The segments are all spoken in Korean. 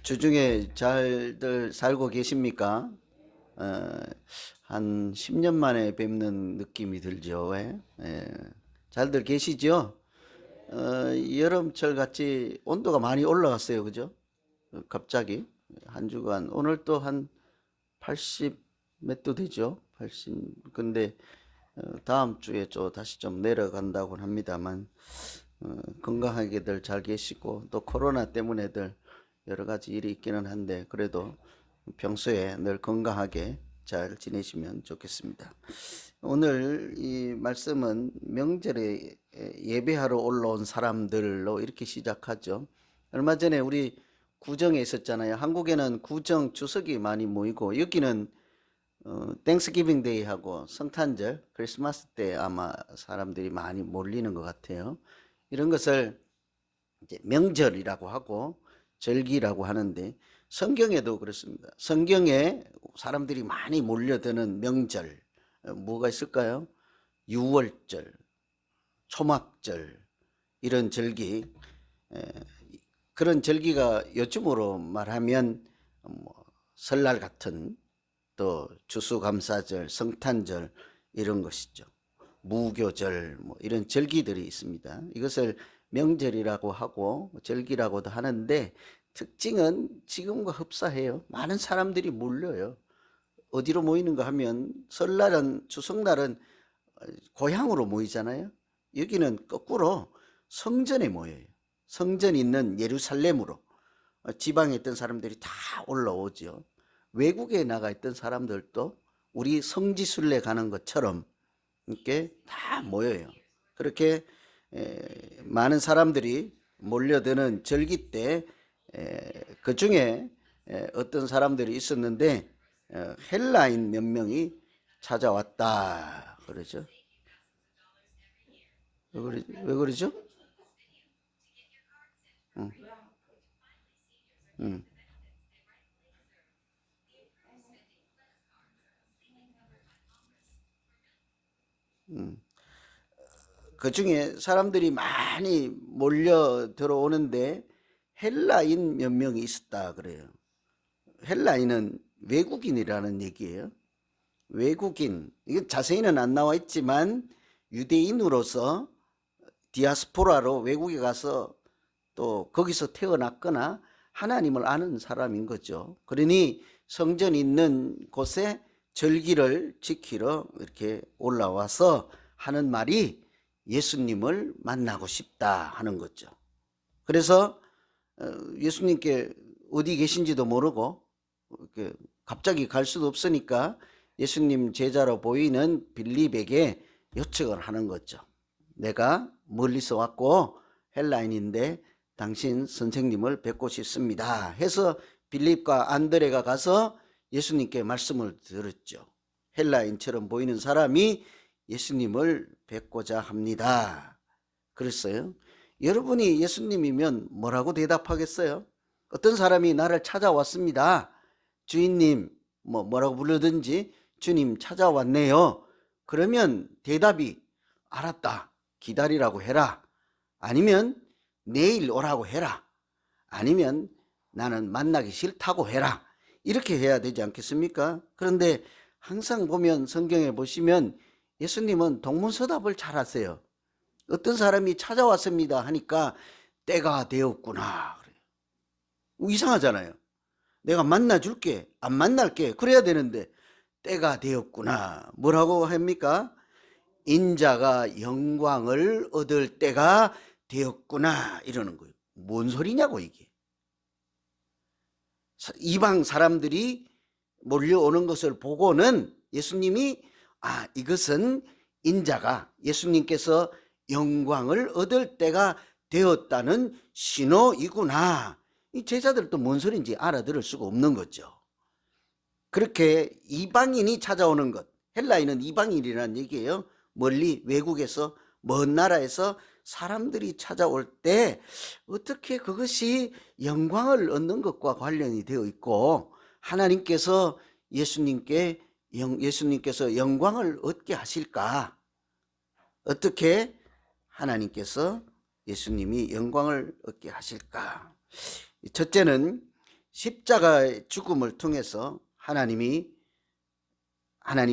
주중에 잘들 살고 계십니까? 어, 한 10년 만에 뵙는 느낌이 들죠. 왜? 잘들 계시죠? 어, 여름철 같이 온도가 많이 올라갔어요. 그죠? 갑자기 한 주간 오늘 또 한 80 몇 도 되죠? 80. 근데 다음 주에 다시 좀 내려간다고 합니다만 건강하게들 잘 계시고 또 코로나 때문에들 여러 가지 일이 있기는 한데 그래도 평소에 늘 건강하게 잘 지내시면 좋겠습니다. 오늘 이 말씀은 명절에 예배하러 올라온 사람들로 이렇게 시작하죠. 얼마 전에 우리 구정에 있었잖아요. 한국에는 구정 추석이 많이 모이고 여기는 땡스기빙 데이하고 성탄절, 크리스마스 때 아마 사람들이 많이 몰리는 것 같아요. 이런 것을 이제 명절이라고 하고 절기라고 하는데 성경에도 그렇습니다. 성경에 사람들이 많이 몰려드는 명절 뭐가 있을까요? 유월절, 초막절 이런 절기, 그런 절기가 요즘으로 말하면 뭐 설날 같은 또 추수감사절, 성탄절 이런 것이죠. 무교절 뭐 이런 절기들이 있습니다. 이것을 명절이라고 하고 절기라고도 하는데 특징은 지금과 흡사해요. 많은 사람들이 몰려요. 어디로 모이는가 하면 설날은 추석날은 고향으로 모이잖아요. 여기는 거꾸로 성전에 모여요. 성전 있는 예루살렘으로 지방에 있던 사람들이 다 올라오죠. 외국에 나가 있던 사람들도 우리 성지순례 가는 것처럼 이렇게 다 모여요. 그렇게 많은 사람들이 몰려드는 절기 때 그 중에 어떤 사람들이 있었는데 헬라인 몇 명이 찾아왔다 그러죠. 왜 그러죠? 응, 응, 응. 그 중에 사람들이 많이 몰려 들어오는데 헬라인 몇 명이 있었다 그래요. 헬라인은 외국인이라는 얘기예요. 외국인, 이건 자세히는 안 나와 있지만 유대인으로서 디아스포라로 외국에 가서 또 거기서 태어났거나 하나님을 아는 사람인 거죠. 그러니 성전 있는 곳에 절기를 지키러 이렇게 올라와서 하는 말이 예수님을 만나고 싶다 하는 거죠. 그래서 예수님께 어디 계신지도 모르고 갑자기 갈 수도 없으니까 예수님 제자로 보이는 빌립에게 요청을 하는 거죠. 내가 멀리서 왔고 헬라인인데 당신 선생님을 뵙고 싶습니다 해서 빌립과 안드레가 가서 예수님께 말씀을 들었죠. 헬라인처럼 보이는 사람이 예수님을 뵙고자 합니다 그랬어요. 여러분이 예수님이면 뭐라고 대답하겠어요? 어떤 사람이 나를 찾아왔습니다. 주인님, 뭐라고 부르든지 주님 찾아왔네요. 그러면 대답이 알았다. 기다리라고 해라. 아니면 내일 오라고 해라. 아니면 나는 만나기 싫다고 해라. 이렇게 해야 되지 않겠습니까? 그런데 항상 보면 성경에 보시면 예수님은 동문서답을 잘 하세요. 어떤 사람이 찾아왔습니다 하니까 때가 되었구나. 이상하잖아요. 내가 만나줄게, 안 만날게 그래야 되는데 때가 되었구나. 뭐라고 합니까? 인자가 영광을 얻을 때가 되었구나 이러는 거예요. 뭔 소리냐고 이게. 이방 사람들이 몰려오는 것을 보고는 예수님이 이것은 인자가 예수님께서 영광을 얻을 때가 되었다는 신호이구나. 이 제자들도 뭔 소리인지 알아들을 수가 없는 거죠. 그렇게 이방인이 찾아오는 것, 헬라인은 이방인이라는 얘기예요. 멀리 외국에서 먼 나라에서 사람들이 찾아올 때 어떻게 그것이 영광을 얻는 것과 관련이 되어 있고 하나님께서 예수님께서 영광을 얻게 하실까? 어떻게 하나님께서 예수님이 영광을 얻게 하실까? 첫째는 십자가의 죽음을 통해서 하나님의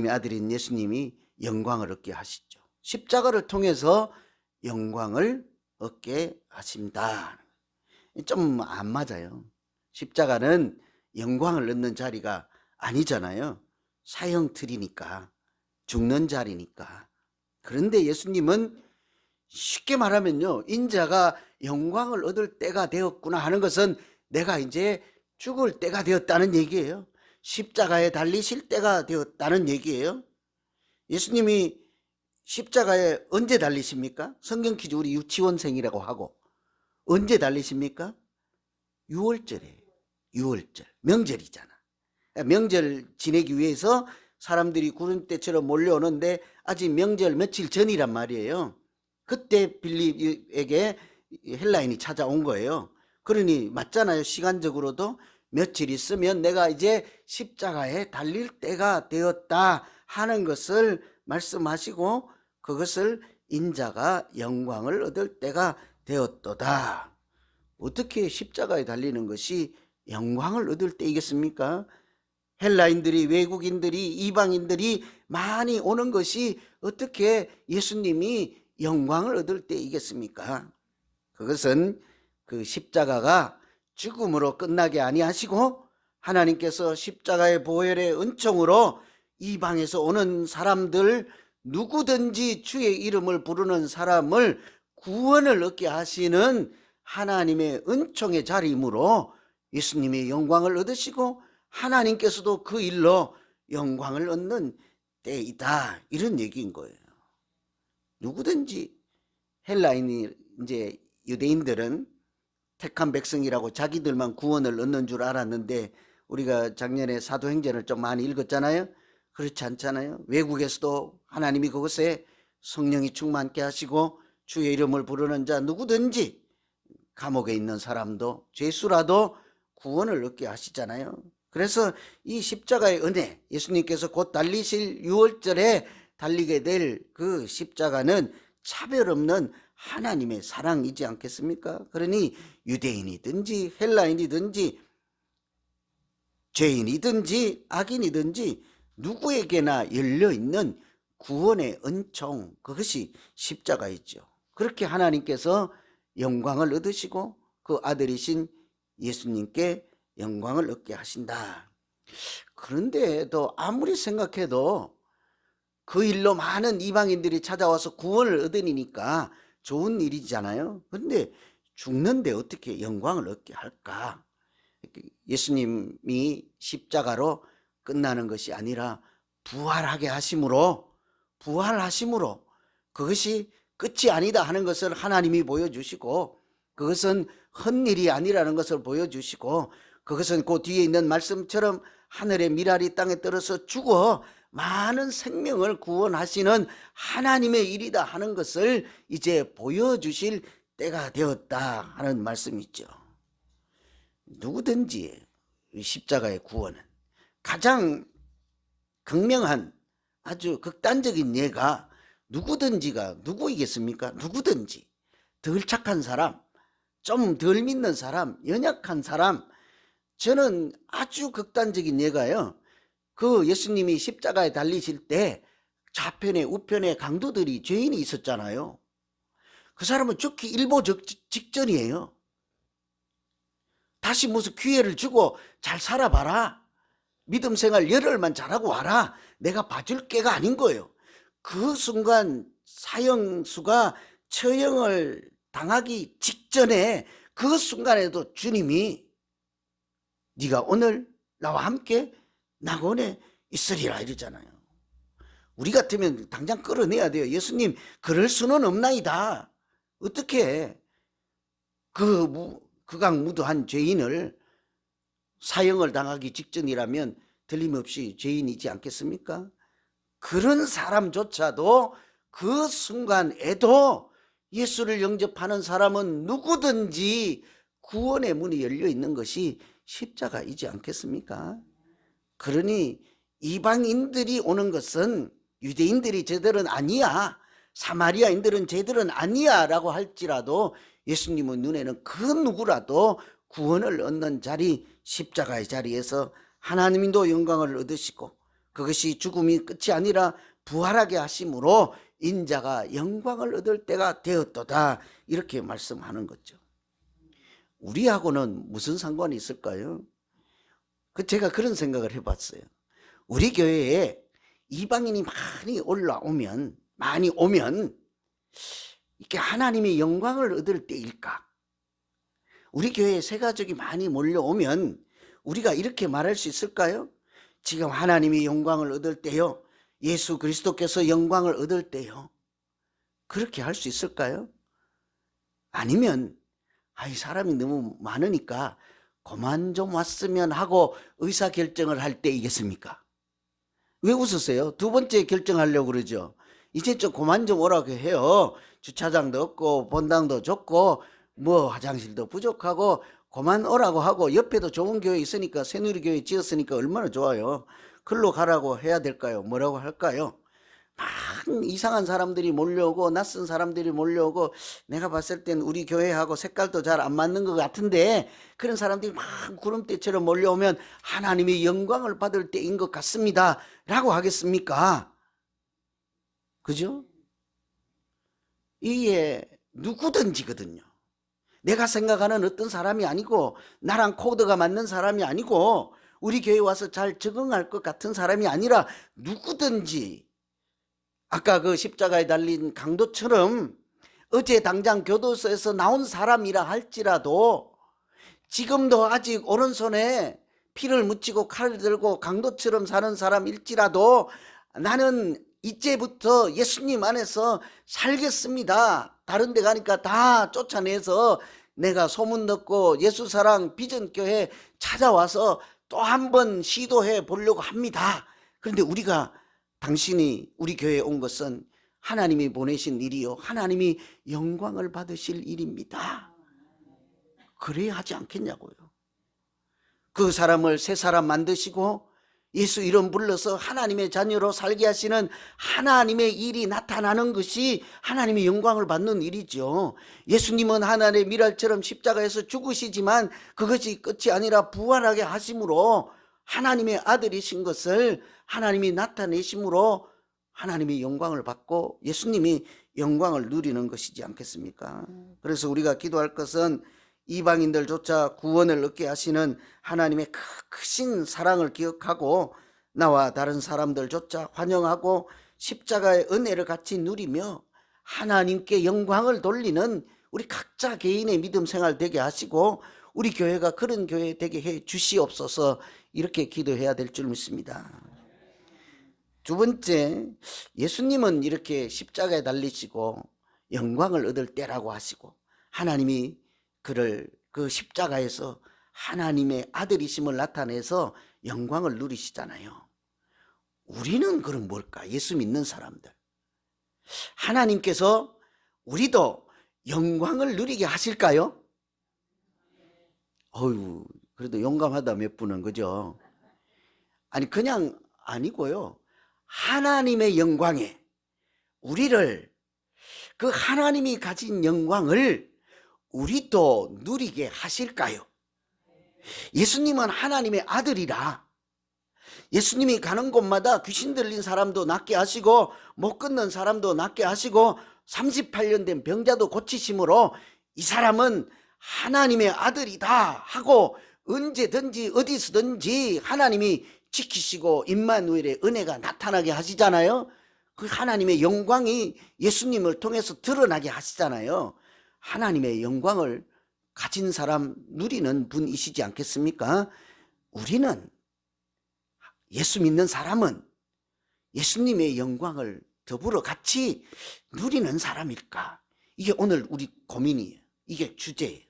아들인 예수님이 영광을 얻게 하시죠. 십자가를 통해서 영광을 얻게 하십니다. 좀 안 맞아요. 십자가는 영광을 얻는 자리가 아니잖아요. 사형틀이니까, 죽는 자리니까. 그런데 예수님은 쉽게 말하면요, 인자가 영광을 얻을 때가 되었구나 하는 것은 내가 이제 죽을 때가 되었다는 얘기예요. 십자가에 달리실 때가 되었다는 얘기예요. 예수님이 십자가에 언제 달리십니까? 성경 퀴즈 우리 유치원생이라고 하고, 언제 달리십니까? 6월절에, 6월절 명절이잖아. 명절 지내기 위해서 사람들이 구름대처럼 몰려오는데 아직 명절 며칠 전이란 말이에요. 그때 빌립에게 헬라인이 찾아온 거예요. 그러니 맞잖아요. 시간적으로도 며칠 있으면 내가 이제 십자가에 달릴 때가 되었다 하는 것을 말씀하시고, 그것을 인자가 영광을 얻을 때가 되었도다. 어떻게 십자가에 달리는 것이 영광을 얻을 때이겠습니까? 헬라인들이, 외국인들이, 이방인들이 많이 오는 것이 어떻게 예수님이 영광을 얻을 때이겠습니까? 그것은 그 십자가가 죽음으로 끝나게 아니하시고 하나님께서 십자가의 보혈의 은총으로 이방에서 오는 사람들, 누구든지 주의 이름을 부르는 사람을 구원을 얻게 하시는 하나님의 은총의 자리이므로 예수님의 영광을 얻으시고 하나님께서도 그 일로 영광을 얻는 때이다, 이런 얘기인 거예요. 누구든지, 헬라인이 이제 유대인들은 택한 백성이라고 자기들만 구원을 얻는 줄 알았는데, 우리가 작년에 사도행전을 좀 많이 읽었잖아요. 그렇지 않잖아요. 외국에서도 하나님이 그곳에 성령이 충만케 하시고 주의 이름을 부르는 자 누구든지, 감옥에 있는 사람도 죄수라도 구원을 얻게 하시잖아요. 그래서 이 십자가의 은혜, 예수님께서 곧 달리실 6월절에 달리게 될 그 십자가는 차별 없는 하나님의 사랑이지 않겠습니까? 그러니 유대인이든지 헬라인이든지 죄인이든지 악인이든지 누구에게나 열려있는 구원의 은총, 그것이 십자가이죠. 그렇게 하나님께서 영광을 얻으시고 그 아들이신 예수님께 영광을 얻게 하신다. 그런데도 아무리 생각해도 그 일로 많은 이방인들이 찾아와서 구원을 얻으니까 좋은 일이잖아요. 그런데 죽는데 어떻게 영광을 얻게 할까? 예수님이 십자가로 끝나는 것이 아니라 부활하게 하심으로, 그것이 끝이 아니다 하는 것을 하나님이 보여주시고, 그것은 헛일이 아니라는 것을 보여주시고, 그것은 그 뒤에 있는 말씀처럼 하늘의 미랄이 땅에 떨어져 죽어 많은 생명을 구원하시는 하나님의 일이다 하는 것을 이제 보여주실 때가 되었다 하는 말씀이죠. 누구든지 십자가의 구원은 가장 극명한 아주 극단적인 예가 누구든지가 누구이겠습니까? 누구든지 덜 착한 사람, 좀 덜 믿는 사람, 연약한 사람, 저는 아주 극단적인 예가요, 그 예수님이 십자가에 달리실 때 좌편에 우편에 강도들이, 죄인이 있었잖아요. 그 사람은 죽기 일보 직전이에요. 다시 무슨 기회를 주고 잘 살아봐라, 믿음 생활 열흘만 잘하고 와라, 내가 봐줄게가 아닌 거예요. 그 순간 사형수가 처형을 당하기 직전에 그 순간에도 주님이 네가 오늘 나와 함께 낙원에 있으리라 이러잖아요. 우리 같으면 당장 끌어내야 돼요. 예수님, 그럴 수는 없나이다. 어떻게 극악무도한 죄인을, 사형을 당하기 직전이라면 틀림없이 죄인이지 않겠습니까? 그런 사람조차도 그 순간에도 예수를 영접하는 사람은 누구든지 구원의 문이 열려 있는 것이 십자가이지 않겠습니까? 그러니 이방인들이 오는 것은 유대인들이 쟤들은 아니야, 사마리아인들은 쟤들은 아니야 라고 할지라도 예수님의 눈에는 그 누구라도 구원을 얻는 자리, 십자가의 자리에서 하나님도 영광을 얻으시고 그것이 죽음이 끝이 아니라 부활하게 하심으로 인자가 영광을 얻을 때가 되었도다, 이렇게 말씀하는 거죠. 우리하고는 무슨 상관이 있을까요? 제가 그런 생각을 해봤어요. 우리 교회에 이방인이 많이 오면 이렇게 하나님의 영광을 얻을 때일까? 우리 교회에 새가족이 많이 몰려오면 우리가 이렇게 말할 수 있을까요? 지금 하나님이 영광을 얻을 때요, 예수 그리스도께서 영광을 얻을 때요, 그렇게 할 수 있을까요? 아니면 이 사람이 너무 많으니까 그만 좀 왔으면 하고 의사결정을 할 때이겠습니까? 왜 웃으세요? 두 번째 결정하려고 그러죠. 이제 좀 그만 좀 오라고 해요. 주차장도 없고 본당도 좁고 화장실도 부족하고 그만 오라고 하고, 옆에도 좋은 교회 있으니까, 새누리교회 지었으니까 얼마나 좋아요. 글로 가라고 해야 될까요? 뭐라고 할까요? 막 이상한 사람들이 몰려오고 낯선 사람들이 몰려오고, 내가 봤을 땐 우리 교회하고 색깔도 잘 안 맞는 것 같은데 그런 사람들이 막 구름대처럼 몰려오면 하나님의 영광을 받을 때인 것 같습니다 라고 하겠습니까? 그죠? 이게 누구든지거든요. 내가 생각하는 어떤 사람이 아니고, 나랑 코드가 맞는 사람이 아니고, 우리 교회에 와서 잘 적응할 것 같은 사람이 아니라 누구든지, 아까 그 십자가에 달린 강도처럼 어제 당장 교도소에서 나온 사람이라 할지라도 지금도 아직 오른손에 피를 묻히고 칼을 들고 강도처럼 사는 사람일지라도 나는 이제부터 예수님 안에서 살겠습니다. 다른 데 가니까 다 쫓아내서 내가 소문 듣고 예수사랑 비전교회 찾아와서 또 한 번 시도해 보려고 합니다. 그런데 당신이 우리 교회에 온 것은 하나님이 보내신 일이요, 하나님이 영광을 받으실 일입니다. 그래야 하지 않겠냐고요. 그 사람을 새 사람 만드시고 예수 이름 불러서 하나님의 자녀로 살게 하시는 하나님의 일이 나타나는 것이 하나님의 영광을 받는 일이죠. 예수님은 하나님의 미랄처럼 십자가에서 죽으시지만 그것이 끝이 아니라 부활하게 하심으로 하나님의 아들이신 것을 하나님이 나타내심으로 하나님이 영광을 받고 예수님이 영광을 누리는 것이지 않겠습니까? 그래서 우리가 기도할 것은 이방인들조차 구원을 얻게 하시는 하나님의 크신 사랑을 기억하고 나와 다른 사람들조차 환영하고 십자가의 은혜를 같이 누리며 하나님께 영광을 돌리는 우리 각자 개인의 믿음 생활 되게 하시고 우리 교회가 그런 교회 되게 해 주시옵소서, 이렇게 기도해야 될 줄 믿습니다. 두 번째, 예수님은 이렇게 십자가에 달리시고 영광을 얻을 때라고 하시고 하나님이 그를 그 십자가에서 하나님의 아들이심을 나타내서 영광을 누리시잖아요. 우리는 그럼 뭘까? 예수 믿는 사람들, 하나님께서 우리도 영광을 누리게 하실까요? 그래도 용감하다 몇 분은, 그죠? 아니 그냥 아니고요, 하나님의 영광에 우리를, 그 하나님이 가진 영광을 우리도 누리게 하실까요? 예수님은 하나님의 아들이라 예수님이 가는 곳마다 귀신 들린 사람도 낫게 하시고 못 걷는 사람도 낫게 하시고 38년 된 병자도 고치심으로 이 사람은 하나님의 아들이다 하고 언제든지 어디서든지 하나님이 지키시고 임마누엘의 은혜가 나타나게 하시잖아요. 그 하나님의 영광이 예수님을 통해서 드러나게 하시잖아요. 하나님의 영광을 가진 사람 누리는 분이시지 않겠습니까? 우리는, 예수 믿는 사람은 예수님의 영광을 더불어 같이 누리는 사람일까? 이게 오늘 우리 고민이에요. 이게 주제예요.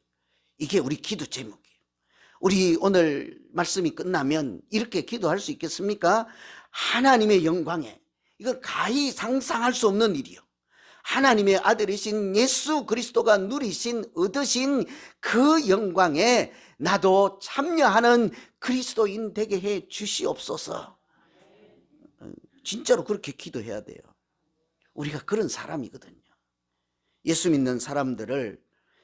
이게 우리 기도 제목이에요. 우리 오늘 말씀이 끝나면 이렇게 기도할 수 있겠습니까? 하나님의 영광에, 이건 가히 상상할 수 없는 일이요, 하나님의 아들이신 예수 그리스도가 누리신, 얻으신 그 영광에 나도 참여하는 그리스도인 되게 해 주시옵소서. 진짜로 그렇게 기도해야 돼요. 우리가 그런 사람이거든요. 예수 믿는 사람들을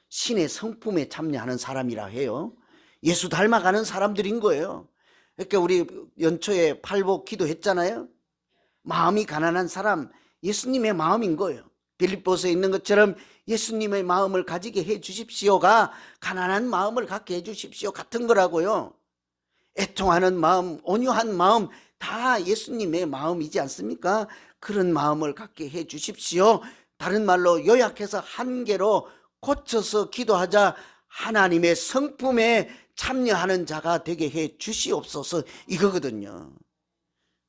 신의 성품에 참여하는 사람이라 해요. 예수 닮아가는 사람들인 거예요. 그러니까 우리 연초에 팔복 기도했잖아요. 마음이 가난한 사람, 예수님의 마음인 거예요. 빌립보서에 있는 것처럼 예수님의 마음을 가지게 해 주십시오가 가난한 마음을 갖게 해 주십시오 같은 거라고요. 애통하는 마음, 온유한 마음 다 예수님의 마음이지 않습니까? 그런 마음을 갖게 해 주십시오. 다른 말로 요약해서 한 개로 고쳐서 기도하자. 하나님의 성품에 참여하는 자가 되게 해 주시옵소서, 이거거든요.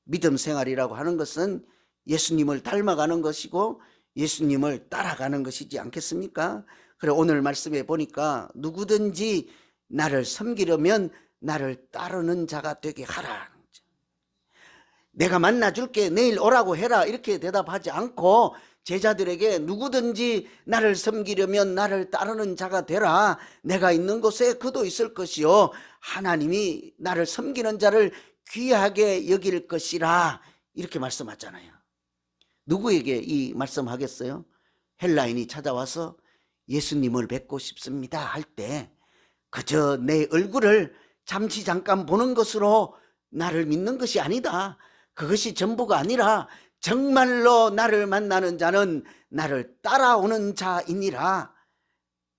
믿음 생활이라고 하는 것은 예수님을 닮아가는 것이고 예수님을 따라가는 것이지 않겠습니까? 그래, 오늘 말씀에 보니까 누구든지 나를 섬기려면 나를 따르는 자가 되게 하라. 내가 만나줄게, 내일 오라고 해라, 이렇게 대답하지 않고 제자들에게 누구든지 나를 섬기려면 나를 따르는 자가 되라. 내가 있는 곳에 그도 있을 것이요 하나님이 나를 섬기는 자를 귀하게 여길 것이라, 이렇게 말씀하잖아요. 누구에게 이 말씀하겠어요? 헬라인이 찾아와서 예수님을 뵙고 싶습니다 할 때 그저 내 얼굴을 잠시 잠깐 보는 것으로 나를 믿는 것이 아니다. 그것이 전부가 아니라 정말로 나를 만나는 자는 나를 따라오는 자이니라.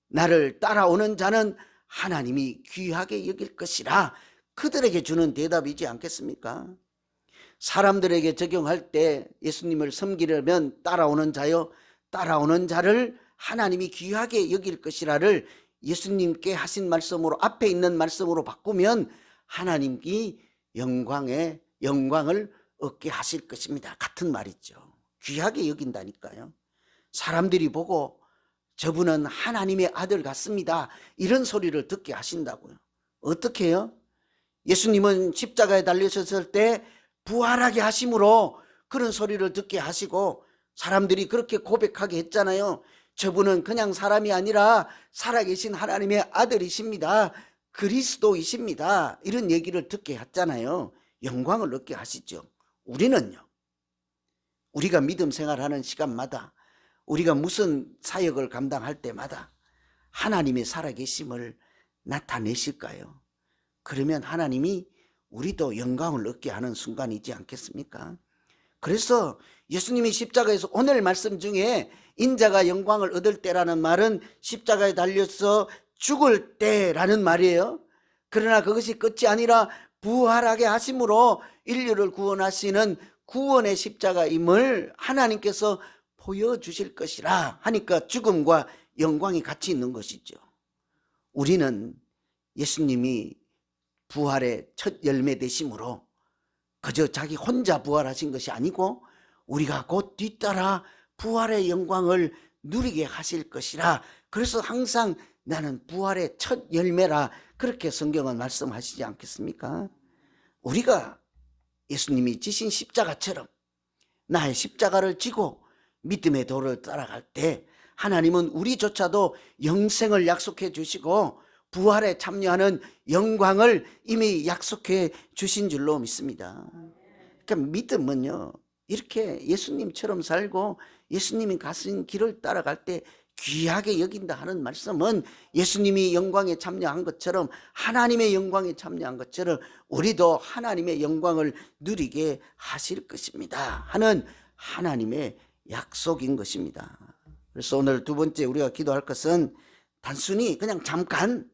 나를 따라오는 자는 하나님이 귀하게 여길 것이라. 그들에게 주는 대답이지 않겠습니까? 사람들에게 적용할 때 예수님을 섬기려면 따라오는 자요, 따라오는 자를 하나님이 귀하게 여길 것이라를 예수님께 하신 말씀으로, 앞에 있는 말씀으로 바꾸면 하나님이 영광을 얻게 하실 것입니다 같은 말이죠. 귀하게 여긴다니까요. 사람들이 보고 저분은 하나님의 아들 같습니다, 이런 소리를 듣게 하신다고요. 어떻게 해요? 예수님은 십자가에 달리셨을 때 부활하게 하심으로 그런 소리를 듣게 하시고 사람들이 그렇게 고백하게 했잖아요. 저분은 그냥 사람이 아니라 살아계신 하나님의 아들이십니다, 그리스도이십니다, 이런 얘기를 듣게 했잖아요. 영광을 얻게 하시죠. 우리는요, 우리가 믿음 생활하는 시간마다, 우리가 무슨 사역을 감당할 때마다 하나님의 살아계심을 나타내실까요? 그러면 하나님이 우리도 영광을 얻게 하는 순간이지 않겠습니까? 그래서 예수님이 십자가에서, 오늘 말씀 중에 인자가 영광을 얻을 때라는 말은 십자가에 달려서 죽을 때라는 말이에요. 그러나 그것이 끝이 아니라 부활하게 하심으로 인류를 구원하시는 구원의 십자가임을 하나님께서 보여주실 것이라 하니까 죽음과 영광이 같이 있는 것이죠. 우리는 예수님이 부활의 첫 열매 되심으로 그저 자기 혼자 부활하신 것이 아니고 우리가 곧 뒤따라 부활의 영광을 누리게 하실 것이라. 그래서 항상 나는 부활의 첫 열매라, 그렇게 성경은 말씀하시지 않겠습니까? 우리가 예수님이 지신 십자가처럼 나의 십자가를 지고 믿음의 도를 따라갈 때 하나님은 우리조차도 영생을 약속해 주시고 부활에 참여하는 영광을 이미 약속해 주신 줄로 믿습니다. 그러니까 믿음은요, 이렇게 예수님처럼 살고 예수님이 가신 길을 따라갈 때 귀하게 여긴다 하는 말씀은 예수님이 영광에 참여한 것처럼, 하나님의 영광에 참여한 것처럼 우리도 하나님의 영광을 누리게 하실 것입니다 하는 하나님의 약속인 것입니다. 그래서 오늘 두 번째 우리가 기도할 것은 단순히 그냥 잠깐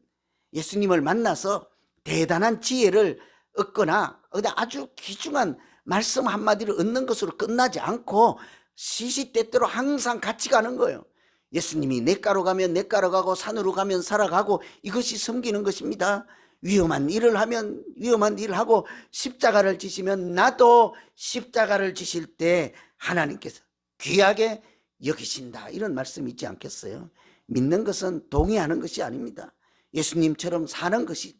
예수님을 만나서 대단한 지혜를 얻거나 아주 귀중한 말씀 한마디를 얻는 것으로 끝나지 않고 시시때때로 항상 같이 가는 거예요. 예수님이 냇가로 가면 냇가로 가고 산으로 가면 살아가고, 이것이 섬기는 것입니다. 위험한 일을 하면 위험한 일을 하고, 십자가를 지시면 나도 십자가를 지실 때 하나님께서 귀하게 여기신다, 이런 말씀이 있지 않겠어요? 믿는 것은 동의하는 것이 아닙니다. 예수님처럼 사는 것이,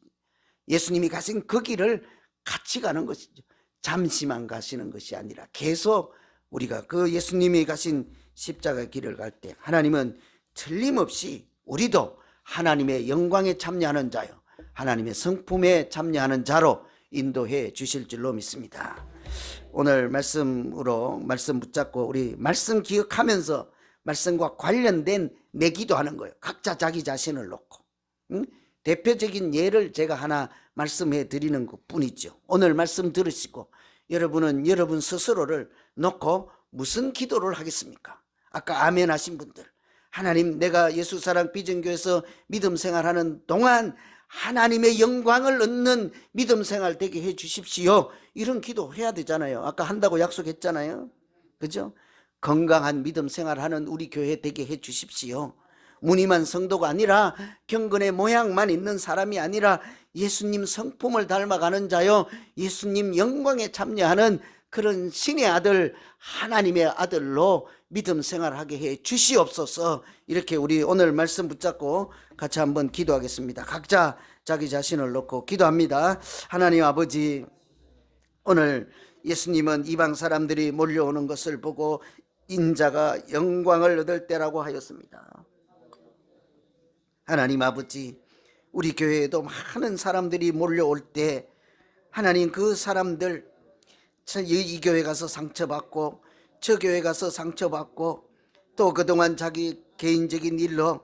예수님이 가신 그 길을 같이 가는 것이죠. 잠시만 가시는 것이 아니라 계속 우리가 그 예수님이 가신 십자가 길을 갈 때 하나님은 틀림없이 우리도 하나님의 영광에 참여하는 자요, 하나님의 성품에 참여하는 자로 인도해 주실 줄로 믿습니다. 오늘 말씀으로 말씀 붙잡고 우리 말씀 기억하면서 말씀과 관련된 내 기도하는 거예요. 각자 자기 자신을 놓고 대표적인 예를 제가 하나 말씀해 드리는 것 뿐이죠. 오늘 말씀 들으시고 여러분은 여러분 스스로를 놓고 무슨 기도를 하겠습니까? 아까 아멘 하신 분들, 하나님, 내가 예수사랑 비전교회에서 믿음 생활하는 동안 하나님의 영광을 얻는 믿음 생활 되게 해 주십시오. 이런 기도 해야 되잖아요. 아까 한다고 약속했잖아요. 그죠? 건강한 믿음 생활하는 우리 교회 되게 해 주십시오. 무늬만 성도가 아니라 경건의 모양만 있는 사람이 아니라 예수님 성품을 닮아가는 자요, 예수님 영광에 참여하는 그런 신의 아들, 하나님의 아들로 믿음 생활하게 해 주시옵소서. 이렇게 우리 오늘 말씀 붙잡고 같이 한번 기도하겠습니다. 각자 자기 자신을 놓고 기도합니다. 하나님 아버지, 오늘 예수님은 이방 사람들이 몰려오는 것을 보고 인자가 영광을 얻을 때라고 하였습니다. 하나님 아버지, 우리 교회에도 많은 사람들이 몰려올 때 하나님, 그 사람들 이 교회 가서 상처받고 저 교회 가서 상처받고 또 그동안 자기 개인적인 일로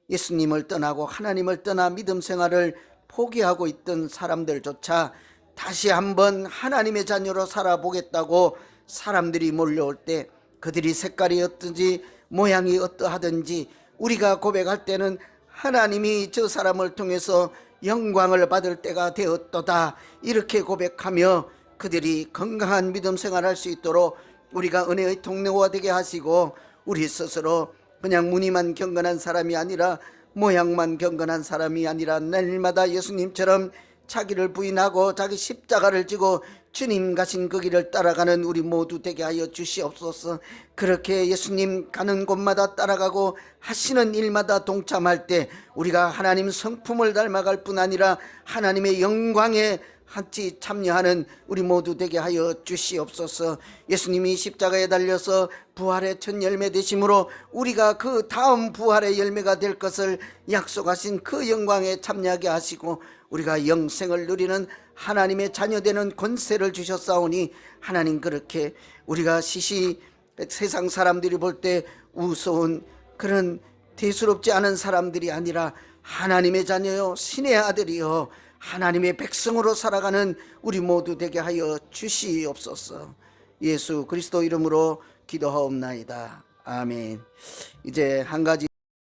예수님을 떠나고 하나님을 떠나 믿음 생활을 포기하고 있던 사람들조차 다시 한번 하나님의 자녀로 살아보겠다고 사람들이 몰려올 때 그들이 색깔이 어떤지 모양이 어떠하든지 우리가 고백할 때는 하나님이 저 사람을 통해서 영광을 받을 때가 되었도다, 이렇게 고백하며 그들이 건강한 믿음 생활할 수 있도록 우리가 은혜의 통로가 되게 하시고, 우리 스스로 그냥 무늬만 경건한 사람이 아니라 모양만 경건한 사람이 아니라 날마다 예수님처럼 자기를 부인하고 자기 십자가를 지고 주님 가신 그 길을 따라가는 우리 모두 되게 하여 주시옵소서. 그렇게 예수님 가는 곳마다 따라가고 하시는 일마다 동참할 때 우리가 하나님 성품을 닮아갈 뿐 아니라 하나님의 영광에 같이 참여하는 우리 모두 되게 하여 주시옵소서. 예수님이 십자가에 달려서 부활의 첫 열매 되심으로 우리가 그 다음 부활의 열매가 될 것을 약속하신 그 영광에 참여하게 하시고 우리가 영생을 누리는 하나님의 자녀되는 권세를 주셨사오니, 하나님, 그렇게 우리가 세상 사람들이 볼 때 우스운 그런 대수롭지 않은 사람들이 아니라 하나님의 자녀요, 신의 아들이요, 하나님의 백성으로 살아가는 우리 모두 되게 하여 주시옵소서. 예수 그리스도 이름으로 기도하옵나이다. 아멘. 이제 한 가지